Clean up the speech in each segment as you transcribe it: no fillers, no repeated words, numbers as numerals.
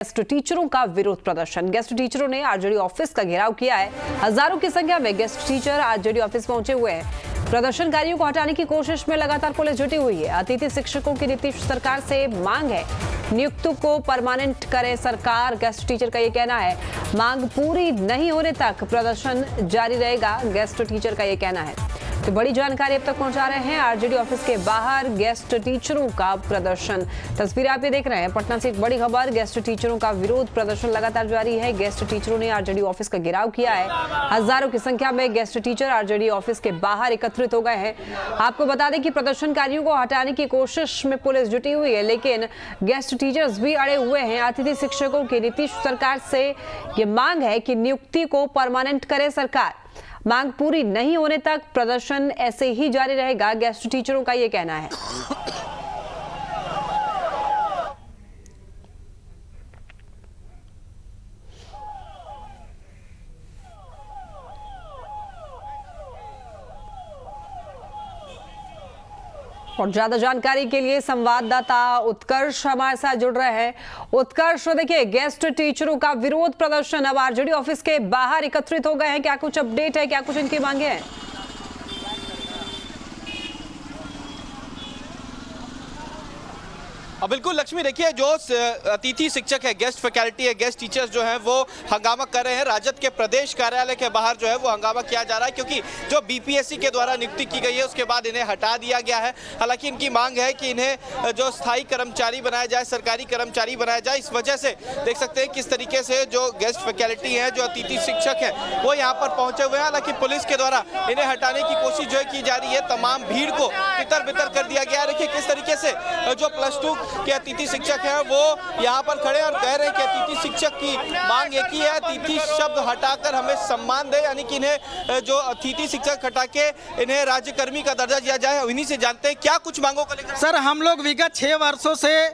Guest टीचरों का विरोध प्रदर्शन। गेस्ट टीचरों ने आरजेडी ऑफिस का घेराव किया है। हजारों की संख्या में गेस्ट टीचर आरजेडी ऑफिस पहुंचे हुए हैं। प्रदर्शनकारियों को हटाने की कोशिश में लगातार पुलिस जुटी हुई है। अतिथि शिक्षकों की नीतीश सरकार से मांग है, नियुक्ति को परमानेंट करे सरकार। गेस्ट टीचर का ये कहना है, मांग पूरी नहीं होने तक प्रदर्शन जारी रहेगा। गेस्ट टीचर का ये कहना है। तो बड़ी जानकारी अब तक पहुंचा रहे हैं। आरजेडी ऑफिस के बाहर गेस्ट टीचरों का प्रदर्शन, तस्वीरें आप ये देख रहे हैं। पटना से एक बड़ी खबर, गेस्ट टीचरों का विरोध प्रदर्शन लगातार जारी है। गेस्ट टीचरों ने आरजेडी ऑफिस का घेराव किया है। हजारों की संख्या में गेस्ट टीचर आरजेडी ऑफिस के बाहर एकत्रित हो गए हैं। आपको बता दें कि प्रदर्शनकारियों को हटाने की कोशिश में पुलिस जुटी हुई है, लेकिन गेस्ट टीचर्स भी अड़े हुए हैं। अतिथि शिक्षकों की नीतीश सरकार से ये मांग है कि नियुक्ति को परमानेंट करे सरकार। मांग पूरी नहीं होने तक प्रदर्शन ऐसे ही जारी रहेगा, गेस्ट टीचरों का ये कहना है। और ज्यादा जानकारी के लिए संवाददाता उत्कर्ष हमारे साथ जुड़ रहे हैं। उत्कर्ष, देखिए गेस्ट टीचरों का विरोध प्रदर्शन अब आरजेडी ऑफिस के बाहर एकत्रित हो गए हैं। क्या कुछ अपडेट है, क्या कुछ इनकी मांगे हैं? बिल्कुल लक्ष्मी, देखिए जो अतिथि शिक्षक है, गेस्ट फैकल्टी है, गेस्ट टीचर्स जो हैं वो हंगामा कर रहे हैं। राजद के प्रदेश कार्यालय के बाहर जो है वो हंगामा किया जा रहा है, क्योंकि जो बीपीएससी के द्वारा नियुक्ति की गई है उसके बाद इन्हें हटा दिया गया है। हालांकि इनकी मांग है कि इन्हें जो स्थायी कर्मचारी बनाया जाए, सरकारी कर्मचारी बनाया जाए। इस वजह से देख सकते हैं किस तरीके से जो गेस्ट फैकल्टी है, जो अतिथि शिक्षक है, वो यहाँ पर पहुंचे हुए हैं। हालांकि पुलिस के द्वारा इन्हें हटाने की कोशिश जो है की जा रही है। तमाम भीड़ को तितर बितर कर दिया गया है। देखिए किस तरीके से जो +2 के अतिथि शिक्षक हैं वो यहाँ पर खड़े और कह रहे हैं कि अतिथि शिक्षक की मांग एक ही है, अतिथि शब्द हटाकर हमें सम्मान दे, यानी कि इन्हें जो अतिथि शिक्षक हटा के इन्हें राज्यकर्मी का दर्जा दिया जाए। इन्हीं से जानते हैं क्या कुछ मांगों को लेकर। सर, हम लोग विगत 6 वर्षों से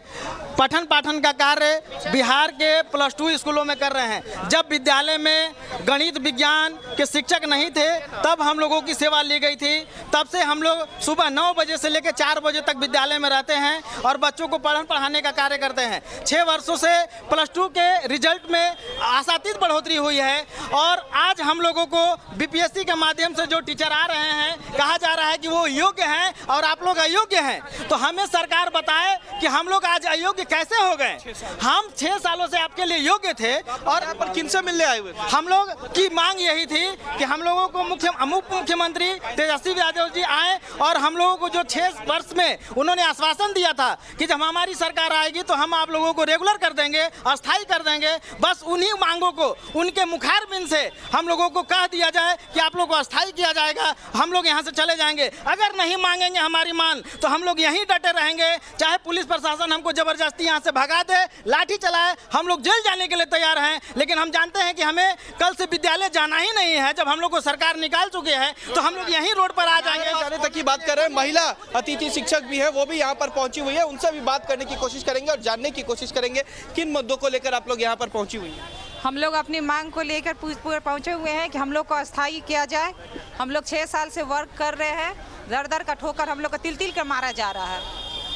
पठन पाठन का कार्य बिहार के +2 स्कूलों में कर रहे हैं। जब विद्यालय में गणित विज्ञान के शिक्षक नहीं थे तब हम लोगों की सेवा ली गई थी। तब से हम लोग सुबह 9 बजे से लेकर 4 बजे तक विद्यालय में रहते हैं और बच्चों को पढ़ाने का कार्य करते हैं। 6 वर्षों से +2 के रिजल्ट में आशातीत बढ़ोतरी हुई है और आज हम लोगों को बीपीएससी के माध्यम से जो टीचर आ रहे हैं, कहा जा रहा है कि वो योग्य हैं और आप लोग अयोग्य हैं। तो हमें सरकार बताए कि हम लोग आज अयोग्य कैसे हो गए। हम 6 सालों से आपके लिए योग्य थे और यहाँ पर किनसे मिलने आए हुए? हम लोग की मांग यही थी कि हम लोगों को मुख्यमंत्री तेजस्वी यादव जी आए और हम लोगों को जो 6 वर्ष में उन्होंने आश्वासन दिया था कि जब हमारी सरकार आएगी तो हम आप लोगों को रेगुलर कर देंगे, अस्थायी कर देंगे। बस उन्हीं मांगों को उनके मुखारबिंद से हम लोगों को कह दिया जाए कि आप लोगों को अस्थायी किया जाएगा, हम लोग यहाँ से चले जाएंगे। अगर नहीं मांगेंगे हमारी मांग तो हम लोग यहीं डटे रहेंगे, चाहे पुलिस प्रशासन हमको जबरदस्ती यहाँ से भगा दे, लाठी चलाए, हम लोग जेल जाने के लिए तैयार हैं। लेकिन हम जानते हैं कि हमें कल से विद्यालय जाना ही नहीं है। जब हम लोग को सरकार निकाल चुके हैं तो हम लोग यहीं रोड पर आ जाएंगे। जाने तक की बात कर रहे हैं। महिला अतिथि शिक्षक भी है, वो भी यहाँ पर पहुंची हुई है। उनसे भी बात करने की कोशिश करेंगे और जानने की कोशिश करेंगे किन मुद्दों को लेकर आप लोग यहाँ पर पहुंची हुई हैं। हम लोग अपनी मांग को लेकर पहुंचे हुए हैं कि हम लोग को अस्थायी किया जाए। हम लोग 6 साल से वर्क कर रहे हैं, दर दर का ठोकर हम लोग को तिल तिल कर मारा जा रहा है।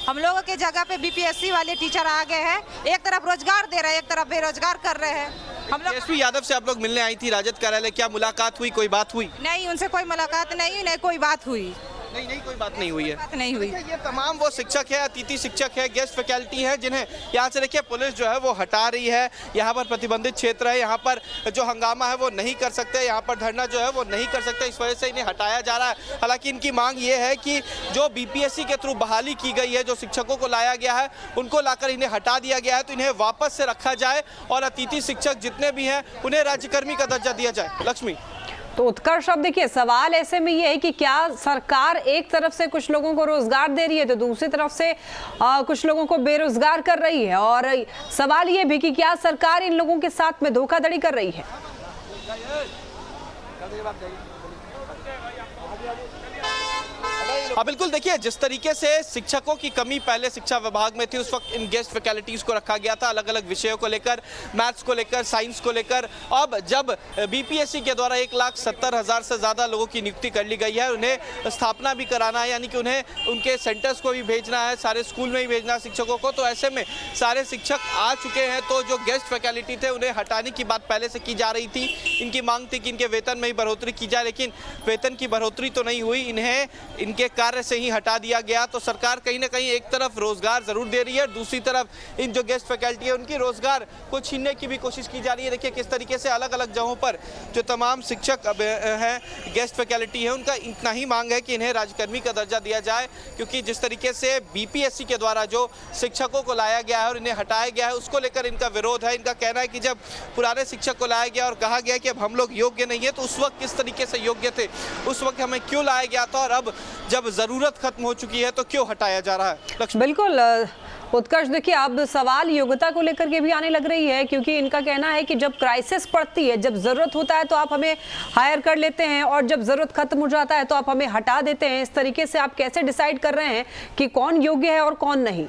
हम लोगों के जगह पे बीपीएससी वाले टीचर आ गए हैं, एक तरफ रोजगार दे रहे हैं, एक तरफ बेरोजगार कर रहे हैं। हम लोग तेजस्वी यादव से आप लोग मिलने आई थी राजद कार्यालय, क्या मुलाकात हुई, कोई बात हुई? नहीं, उनसे कोई मुलाकात नहीं कोई बात हुई नहीं कोई बात नहीं हुई है। बात नहीं हुई। ये तमाम वो शिक्षक है, अतिथि शिक्षक है, गेस्ट फैकल्टी है, जिन्हें यहाँ से देखिए पुलिस जो है वो हटा रही है। यहाँ पर प्रतिबंधित क्षेत्र है, यहाँ पर जो हंगामा है वो नहीं कर सकते, यहाँ पर धरना जो है वो नहीं कर सकते। इस वजह से इन्हें हटाया जा रहा है। हालांकि इनकी मांग ये है कि जो बीपीएससी के थ्रू बहाली की गई है, जो शिक्षकों को लाया गया है, उनको लाकर इन्हें हटा दिया गया है, तो इन्हें वापस से रखा जाए और अतिथि शिक्षक जितने भी हैं उन्हें राज्यकर्मी का दर्जा दिया जाए। लक्ष्मी। तो उत्कर्ष, अब देखिए सवाल ऐसे में ये है कि क्या सरकार एक तरफ से कुछ लोगों को रोजगार दे रही है तो दूसरी तरफ से कुछ लोगों को बेरोजगार कर रही है, और सवाल ये भी कि क्या सरकार इन लोगों के साथ में धोखाधड़ी कर रही है। बिल्कुल, देखिए जिस तरीके से शिक्षकों की कमी पहले शिक्षा विभाग में थी, उस वक्त इन गेस्ट फैकल्टीज को रखा गया था अलग अलग विषयों को लेकर, मैथ्स को लेकर, साइंस को लेकर। अब जब बीपीएससी के द्वारा 1,70,000 से ज़्यादा लोगों की नियुक्ति कर ली गई है, उन्हें स्थापना भी कराना है, यानी कि उन्हें उनके सेंटर्स को भी भेजना है, सारे स्कूल में ही भेजना है शिक्षकों को। तो ऐसे में सारे शिक्षक आ चुके हैं, तो जो गेस्ट फैकल्टी थे उन्हें हटाने की बात पहले से की जा रही थी। इनकी मांग थी कि इनके वेतन में ही बढ़ोतरी की जाए, लेकिन वेतन की बढ़ोतरी तो नहीं हुई, इन्हें इनके कार्य से ही हटा दिया गया। तो सरकार कहीं ना कहीं एक तरफ रोजगार जरूर दे रही है, दूसरी तरफ इन जो गेस्ट फैकल्टी है उनकी रोजगार को छीनने की भी कोशिश की जा रही है। देखिए किस तरीके से अलग अलग जगहों पर जो तमाम शिक्षक अब हैं, गेस्ट फैकल्टी है, उनका इतना ही मांग है कि इन्हें राजकर्मी का दर्जा दिया जाए, क्योंकि जिस तरीके से बीपीएससी के द्वारा जो शिक्षकों को लाया गया है और इन्हें हटाया गया है, उसको लेकर इनका विरोध है। इनका कहना है कि जब पुराने शिक्षक को लाया गया और कहा गया कि अब हम लोग योग्य नहीं है, तो उस वक्त किस तरीके से योग्य थे, उस वक्त हमें क्यों लाया गया था, और अब जब जरूरत खत्म हो चुकी है तो क्यों हटाया जा रहा है। बिल्कुल उत्कर्ष, देखिए अब सवाल योग्यता को लेकर के भी आने लग रही है, क्योंकि इनका कहना है कि जब क्राइसिस पड़ती है, जब जरूरत होता है तो आप हमें हायर कर लेते हैं, और जब जरूरत खत्म हो जाता है तो आप हमें हटा देते हैं। इस तरीके से आप कैसे डिसाइड कर रहे हैं कि कौन योग्य है और कौन नहीं?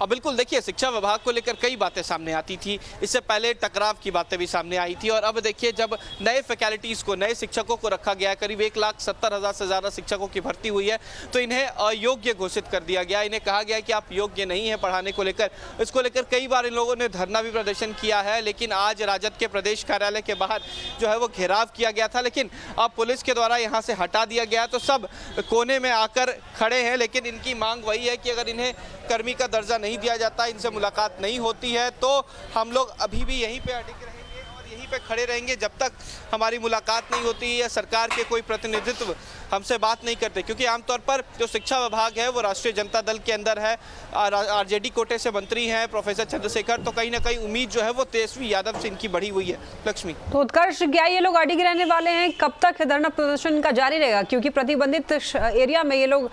अब बिल्कुल, देखिए शिक्षा विभाग को लेकर कई बातें सामने आती थी, इससे पहले टकराव की बातें भी सामने आई थी, और अब देखिए जब नए फैकल्टीज़ को, नए शिक्षकों को रखा गया, करीब 1,70,000 से ज़्यादा शिक्षकों की भर्ती हुई है, तो इन्हें अयोग्य घोषित कर दिया गया। इन्हें कहा गया कि आप योग्य नहीं हैं पढ़ाने को लेकर। इसको लेकर कई बार इन लोगों ने धरना भी प्रदर्शन किया है, लेकिन आज राजद के प्रदेश कार्यालय के बाहर जो है वो घेराव किया गया था, लेकिन अब पुलिस के द्वारा यहाँ से हटा दिया गया। तो सब कोने में आकर खड़े हैं, लेकिन इनकी मांग वही है कि अगर इन्हें कर्मी का दर्जा नहीं दिया जाता, इनसे मुलाकात नहीं होती है, तो हम लोग अभी भी यहीं पे अटके रहेंगे और यहीं पे खड़े रहेंगे जब तक हमारी मुलाकात नहीं होती है, सरकार के कोई प्रतिनिधित्व हमसे बात नहीं करते। क्योंकि आमतौर पर जो शिक्षा विभाग है वो राष्ट्रीय जनता दल के अंदर है, आरजेडी कोटे से मंत्री हैं प्रोफेसर चंद्रशेखर, तो कहीं ना कहीं उम्मीद जो है वो तेजस्वी यादव से इनकी बढ़ी हुई है। लक्ष्मी, तो उत्कर्ष, क्या ये लोग अडिग रहने वाले हैं? कब तक धरना प्रदर्शन इनका जारी रहेगा, क्योंकि प्रतिबंधित एरिया में ये लोग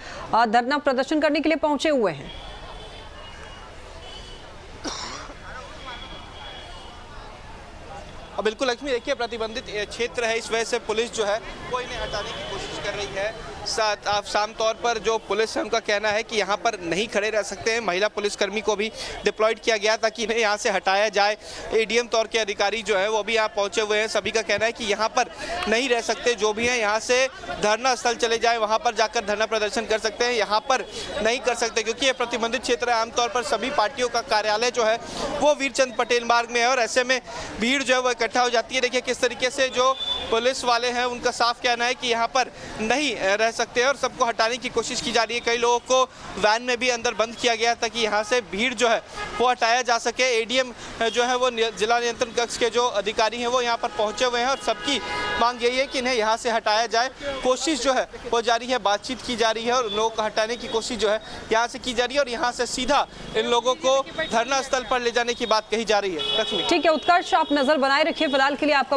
धरना प्रदर्शन करने के लिए पहुंचे हुए हैं? बिल्कुल लक्ष्मी, देखिए प्रतिबंधित क्षेत्र है, इस वजह से पुलिस जो है वो इन्हें हटाने की कोशिश कर रही है। साम तौर पर जो पुलिस है उनका कहना है कि यहाँ पर नहीं खड़े रह सकते हैं। महिला पुलिसकर्मी को भी डिप्लॉयड किया गया ताकि इन्हें यहाँ से हटाया जाए। एडीएम तौर के अधिकारी जो है वो भी यहाँ पहुँचे हुए हैं। सभी का कहना है कि यहाँ पर नहीं रह सकते, जो भी हैं यहाँ से धरना स्थल चले जाए, वहाँ पर जाकर धरना प्रदर्शन कर सकते हैं, यहाँ पर नहीं कर सकते, क्योंकि ये प्रतिबंधित क्षेत्र है। आमतौर पर सभी पार्टियों का कार्यालय जो है वो वीरचंद पटेल मार्ग में है, और ऐसे में भीड़ जो है वो इकट्ठा हो जाती है। देखिए किस तरीके से जो पुलिस वाले हैं उनका साफ कहना है कि यहाँ पर नहीं रह सकते हैं और सबको हटाने की कोशिश की जा रही है। कई लोगों को वैन में भी अंदर बंद किया गया ताकि यहाँ से भीड़ जो है वो हटाया जा सके। एडीएम जो है वो जिला नियंत्रण कक्ष के जो अधिकारी हैं वो यहाँ पर पहुँचे हुए हैं और सबकी मांग यही है कि इन्हें यहाँ से हटाया जाए। कोशिश जो है वो जारी है, बातचीत की जा रही है और लोगों को हटाने की कोशिश जो है यहाँ से की जा रही है और यहाँ से सीधा इन लोगों को धरना स्थल पर ले जाने की बात कही जा रही है। लक्ष्मी, ठीक है उत्कर्ष, आप नजर बनाए रखिए। फिलहाल के लिए आपका